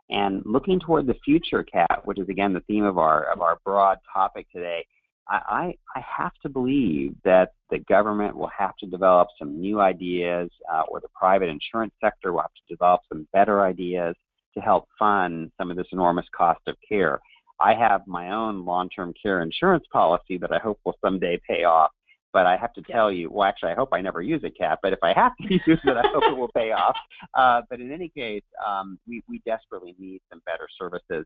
And looking toward the future, Kat, which is again the theme of our broad topic today, I have to believe that the government will have to develop some new ideas, or the private insurance sector will have to develop some better ideas to help fund some of this enormous cost of care. I have my own long-term care insurance policy that I hope will someday pay off, But I have to tell you, well, actually, I hope I never use it, Kat, but if I have to use it, I hope it will pay off. But in any case, we desperately need some better services.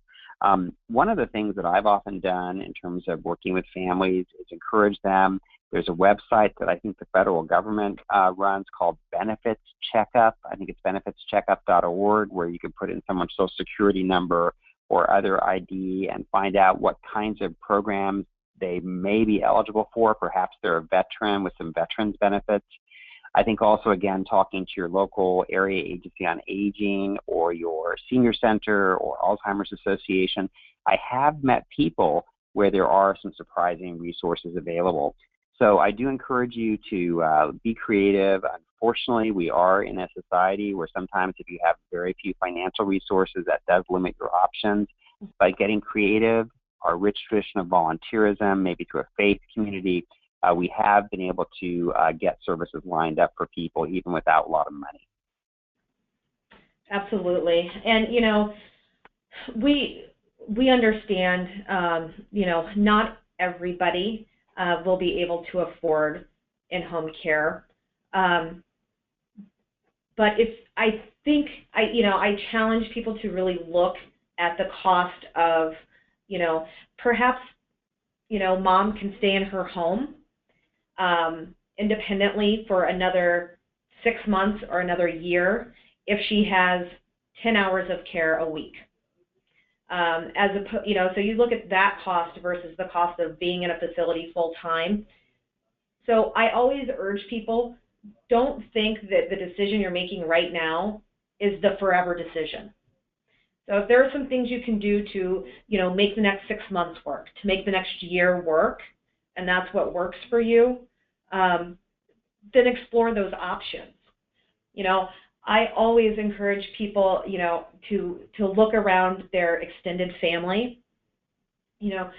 One of the things that I've often done in terms of working with families is encourage them. There's a website that I think the federal government runs called Benefits Checkup. I think it's benefitscheckup.org, where you can put in someone's social security number or other ID and find out what kinds of programs they may be eligible for. Perhaps they're a veteran with some veterans benefits. I think also, again, talking to your local area agency on aging or your senior center or Alzheimer's Association. I have met people where there are some surprising resources available. So I do encourage you to be creative. Unfortunately, we are in a society where sometimes if you have very few financial resources, that does limit your options. By getting creative, our rich tradition of volunteerism, maybe through a faith community, we have been able to get services lined up for people even without a lot of money. Absolutely. And, you know, we understand, you know, not everybody will be able to afford in-home care. But I challenge people to really look at the cost of, you know, perhaps, you know, mom can stay in her home independently for another 6 months or another year if she has 10 hours of care a week. You know, so you look at that cost versus the cost of being in a facility full time. So I always urge people, don't think that the decision you're making right now is the forever decision. So if there are some things you can do to, you know, make the next 6 months work, to make the next year work, and that's what works for you, then explore those options. You know, I always encourage people, you know, to look around their extended family, you know,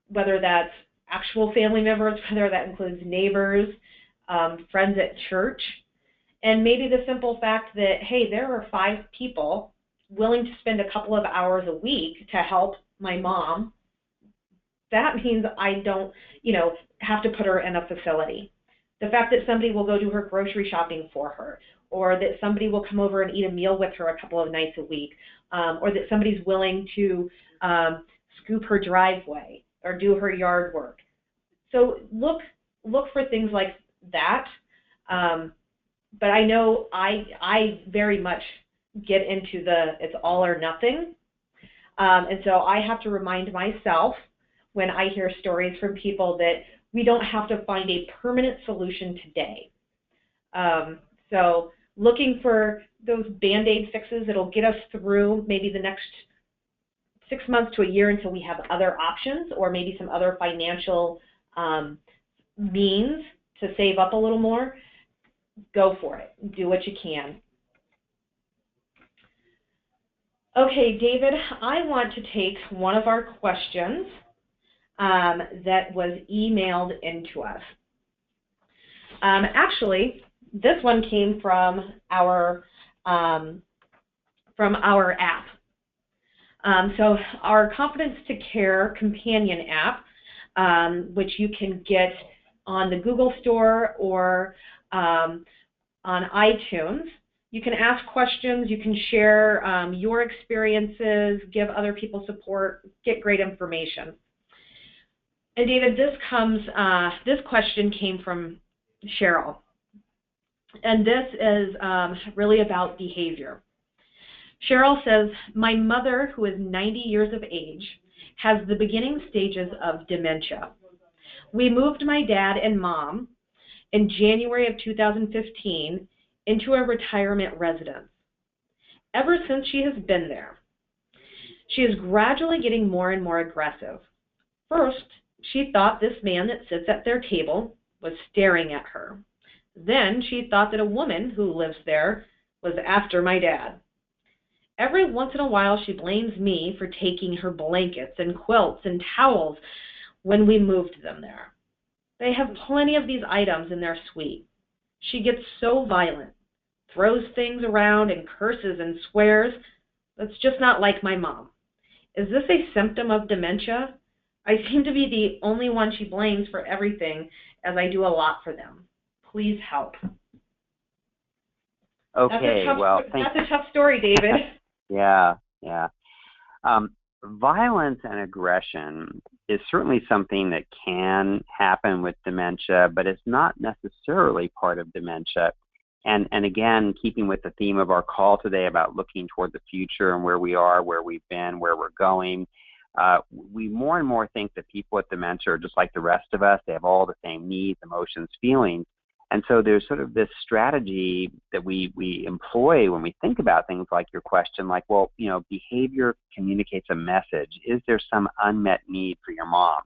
whether that's actual family members, whether that includes neighbors, friends at church, and maybe the simple fact that, hey, there are 5 people willing to spend a couple of hours a week to help my mom. That means I don't, you know, have to put her in a facility. The fact that somebody will go do her grocery shopping for her, or that somebody will come over and eat a meal with her a couple of nights a week, or that somebody's willing to scoop her driveway or do her yard work. So look for things like that. But I know I very much get into it's all or nothing. And so I have to remind myself when I hear stories from people that we don't have to find a permanent solution today. So looking for those Band-Aid fixes that'll get us through maybe the next 6 months to a year until we have other options, or maybe some other financial means to save up a little more, go for it. Do what you can. Okay, David, I want to take one of our questions that was emailed into us. Actually, this one came from our app. So our Confidence to Care companion app, which you can get on the Google Store or on iTunes. You can ask questions, you can share your experiences, give other people support, get great information. And David, this question came from Cheryl. And this is really about behavior. Cheryl says, my mother, who is 90 years of age, has the beginning stages of dementia. We moved my dad and mom in January of 2015 into a retirement residence. Ever since she has been there, she is gradually getting more and more aggressive. First, she thought this man that sits at their table was staring at her. Then she thought that a woman who lives there was after my dad. Every once in a while, she blames me for taking her blankets and quilts and towels when we moved them there. They have plenty of these items in their suite. She gets so violent, throws things around and curses and swears. That's just not like my mom. Is this a symptom of dementia? I seem to be the only one she blames for everything, as I do a lot for them. Please help. Okay, That's a tough story, David. Yeah. Violence and aggression is certainly something that can happen with dementia, but it's not necessarily part of dementia. And again, keeping with the theme of our call today about looking toward the future and where we are, where we've been, where we're going, we more and more think that people with dementia are just like the rest of us. They have all the same needs, emotions, feelings. And so there's sort of this strategy that we employ when we think about things like your question, like, well, behavior communicates a message. Is there some unmet need for your mom?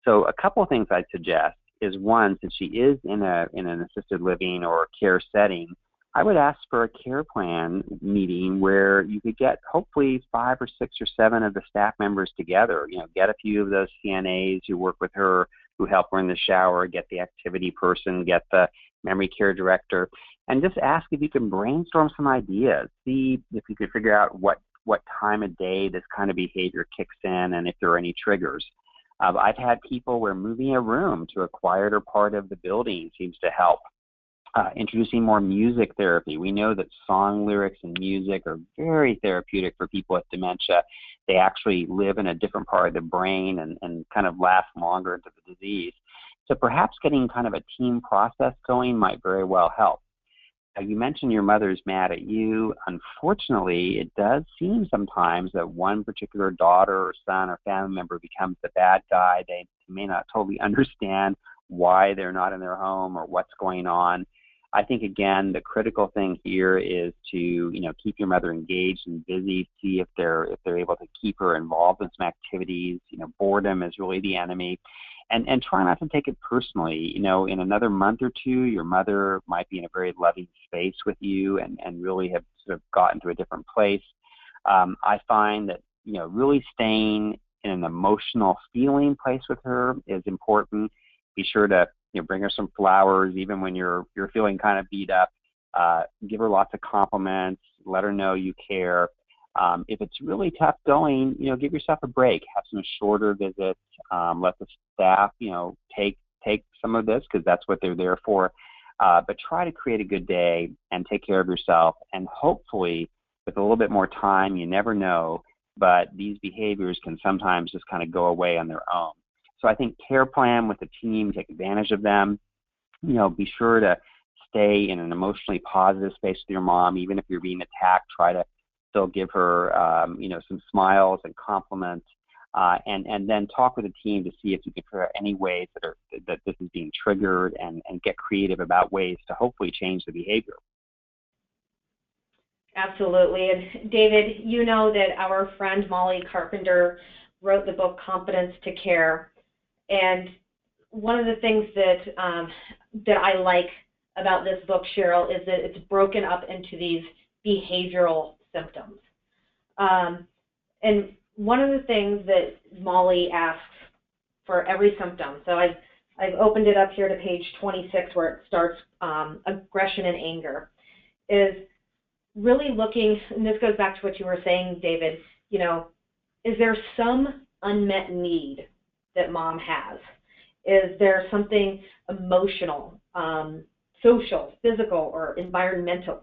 So a couple of things I'd suggest is, one, since she is in an assisted living or care setting, I would ask for a care plan meeting where you could get hopefully 5 or 6 or 7 of the staff members together. Get a few of those CNAs who work with her, who help her in the shower, get the activity person, get the memory care director, and just ask if you can brainstorm some ideas. See if you could figure out what time of day this kind of behavior kicks in and if there are any triggers. I've had people where moving a room to a quieter part of the building seems to help. Introducing more music therapy. We know that song lyrics and music are very therapeutic for people with dementia. They actually live in a different part of the brain and kind of last longer into the disease. So perhaps getting kind of a team process going might very well help. You mentioned your mother's mad at you. Unfortunately, it does seem sometimes that one particular daughter or son or family member becomes the bad guy. They may not totally understand why they're not in their home or what's going on. I think, again, the critical thing here is to, keep your mother engaged and busy, see if they're able to keep her involved in some activities. Boredom is really the enemy. And try not to take it personally. In another month or two, your mother might be in a very loving space with you and really have sort of gotten to a different place. I find that, really staying in an emotional feeling place with her is important. Be sure to bring her some flowers, even when you're feeling kind of beat up. Give her lots of compliments. Let her know you care. If it's really tough going, give yourself a break. Have some shorter visits. Let the staff, take some of this because that's what they're there for. But try to create a good day and take care of yourself. And hopefully, with a little bit more time, you never know, but these behaviors can sometimes just kind of go away on their own. So I think care plan with the team, take advantage of them. Be sure to stay in an emotionally positive space with your mom. Even if you're being attacked, try to still give her, some smiles and compliments, and then talk with the team to see if you can figure out any ways that this is being triggered and get creative about ways to hopefully change the behavior. Absolutely. And David, you know that our friend Molly Carpenter wrote the book Competence to Care. And one of the things that I like about this book, Cheryl, is that it's broken up into these behavioral symptoms. And one of the things that Molly asks for every symptom, so I've opened it up here to page 26 where it starts aggression and anger, is really looking, and this goes back to what you were saying, David, is there some unmet need that mom has? Is there something emotional, social, physical, or environmental,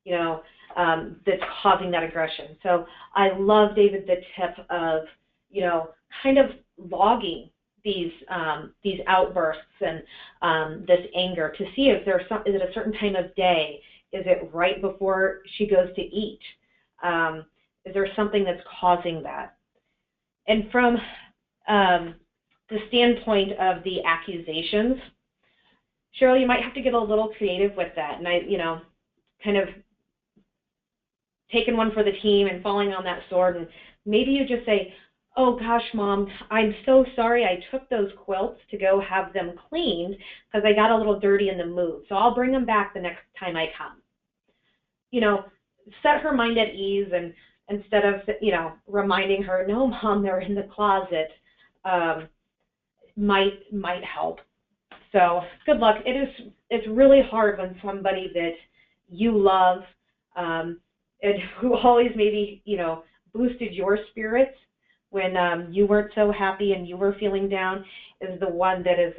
that's causing that aggression? So I love, David, the tip of, kind of logging these outbursts and this anger to see if there's is it a certain time of day? Is it right before she goes to eat? Is there something that's causing that? And from the standpoint of the accusations, Cheryl, you might have to get a little creative with that. And kind of taking one for the team and falling on that sword. And maybe you just say, oh gosh, Mom, I'm so sorry I took those quilts to go have them cleaned because I got a little dirty in the mood. So I'll bring them back the next time I come. Set her mind at ease, and instead of, reminding her, no, Mom, they're in the closet, might help. So good luck. It's really hard when somebody that you love and who always maybe, boosted your spirits, when you weren't so happy and you were feeling down is the one that is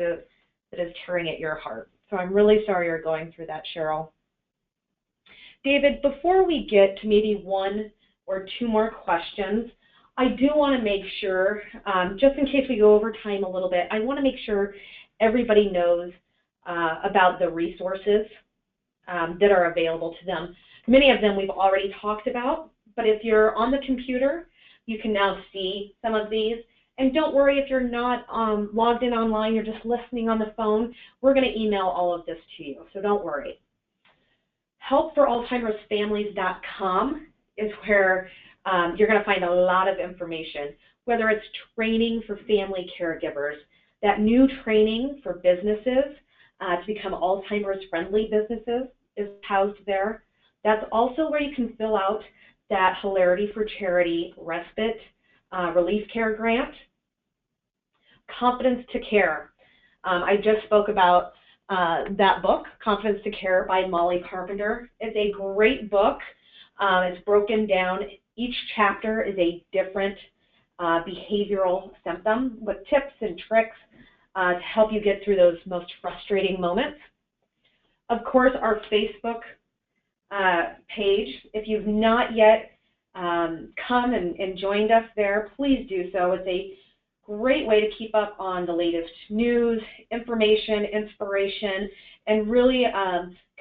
tearing at your heart. So I'm really sorry you're going through that, Cheryl. David, before we get to maybe one or two more questions, I do want to make sure, just in case we go over time a little bit, I want to make sure everybody knows about the resources that are available to them. Many of them we've already talked about, but if you're on the computer, you can now see some of these. And don't worry if you're not logged in online, you're just listening on the phone. We're going to email all of this to you, so don't worry. HelpForAlzheimersFamilies.com is where you're going to find a lot of information, whether it's training for family caregivers, that new training for businesses to become Alzheimer's-friendly businesses is housed there. That's also where you can fill out that Hilarity for Charity respite relief care grant. Confidence to Care. I just spoke about that book, Confidence to Care by Molly Carpenter. It's a great book. It's broken down. Each chapter is a different behavioral symptom with tips and tricks to help you get through those most frustrating moments. Of course, our Facebook page. If you've not yet come and joined us there, please do so. It's a great way to keep up on the latest news, information, inspiration, and really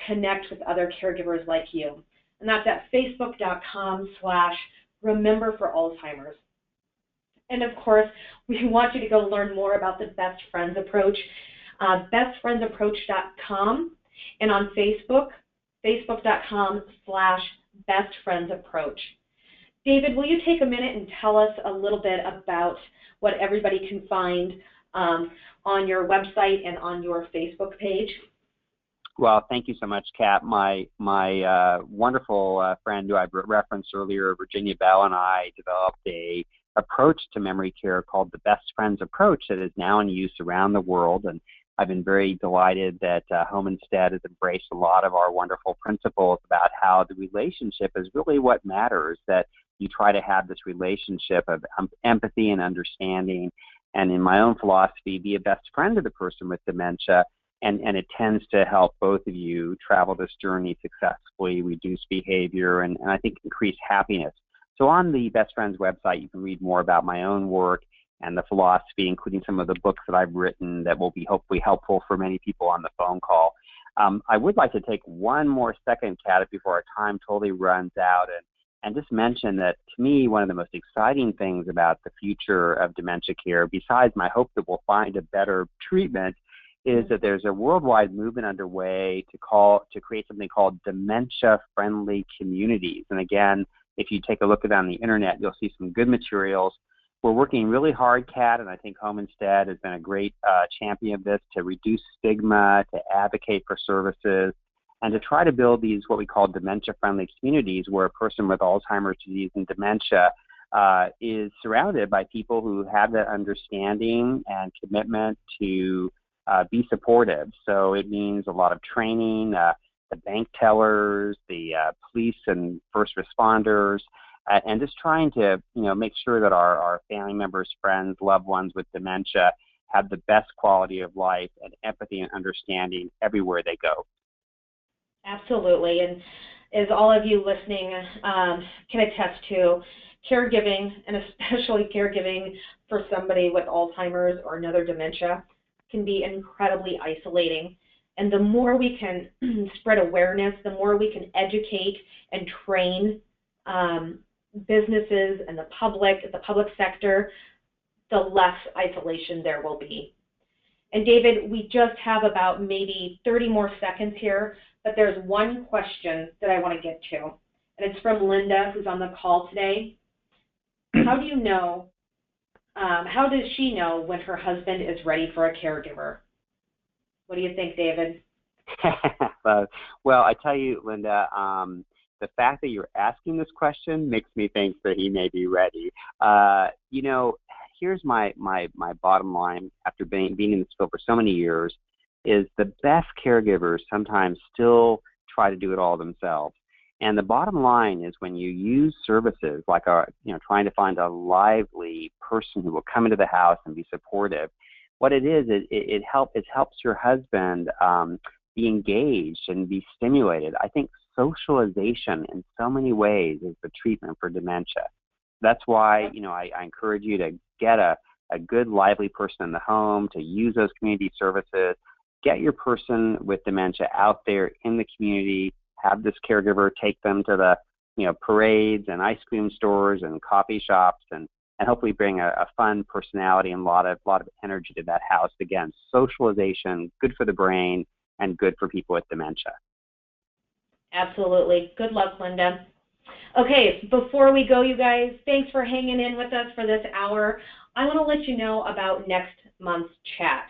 connect with other caregivers like you. And that's at facebook.com/rememberforalzheimers. And of course, we want you to go learn more about the Best Friends approach, bestfriendsapproach.com, and on Facebook, facebook.com/bestfriendsapproach. David, will you take a minute and tell us a little bit about what everybody can find on your website and on your Facebook page? Well, thank you so much, Kat. My wonderful friend who I referenced earlier, Virginia Bell, and I developed a approach to memory care called the Best Friends approach that is now in use around the world. And I've been very delighted that Home Instead has embraced a lot of our wonderful principles about how the relationship is really what matters, that you try to have this relationship of empathy and understanding, and in my own philosophy, be a best friend to the person with dementia, and it tends to help both of you travel this journey successfully, reduce behavior, and I think increase happiness. So on the Best Friends website, you can read more about my own work and the philosophy, including some of the books that I've written that will be hopefully helpful for many people on the phone call. I would like to take one more second, Kat, before our time totally runs out, and just mention that to me, one of the most exciting things about the future of dementia care, besides my hope that we'll find a better treatment, is that there's a worldwide movement underway to create something called dementia-friendly communities. And again, if you take a look at it on the internet, you'll see some good materials. We're working really hard, Kat, and I think Home Instead has been a great champion of this, to reduce stigma, to advocate for services, and to try to build these what we call dementia-friendly communities where a person with Alzheimer's disease and dementia is surrounded by people who have that understanding and commitment to be supportive. So it means a lot of training, the bank tellers, the police and first responders, and just trying to make sure that our family members, friends, loved ones with dementia have the best quality of life and empathy and understanding everywhere they go. Absolutely, and as all of you listening can attest to, caregiving, and especially caregiving for somebody with Alzheimer's or another dementia, can be incredibly isolating. And the more we can spread awareness, the more we can educate and train businesses and the public sector, the less isolation there will be. And David, we just have about maybe 30 more seconds here, but there's one question that I want to get to, and it's from Linda, who's on the call today. How do you know, how does she know when her husband is ready for a caregiver? What do you think, David? Well, I tell you, Linda, the fact that you're asking this question makes me think that he may be ready. Here's my bottom line after being in this field for so many years, is the best caregivers sometimes still try to do it all themselves. And the bottom line is when you use services like trying to find a lively person who will come into the house and be supportive, what it is, it helps your husband be engaged and be stimulated. I think socialization in so many ways is the treatment for dementia. That's why, I encourage you to get a good, lively person in the home, to use those community services. Get your person with dementia out there in the community. Have this caregiver take them to the, parades and ice cream stores and coffee shops, and hopefully bring a fun personality and a lot of energy to that house. Again, socialization, good for the brain and good for people with dementia. Absolutely. Good luck, Linda. Okay, before we go, you guys, thanks for hanging in with us for this hour. I want to let you know about next month's chat.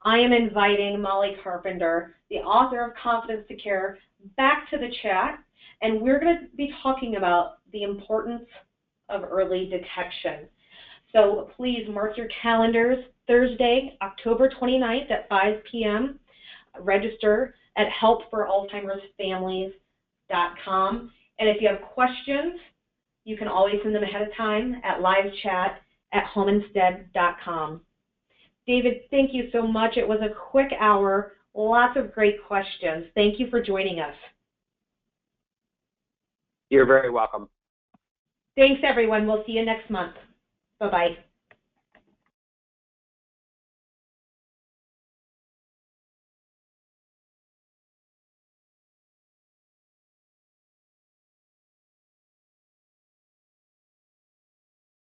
I am inviting Molly Carpenter, the author of Confidence to Care, back to the chat, and we're going to be talking about the importance of early detection. So please mark your calendars, Thursday, October 29th at 5 p.m. Register at helpforalzheimersfamilies.com. And if you have questions, you can always send them ahead of time at livechat@homeinstead.com. David, thank you so much. It was a quick hour, lots of great questions. Thank you for joining us. You're very welcome. Thanks, everyone. We'll see you next month. Bye-bye.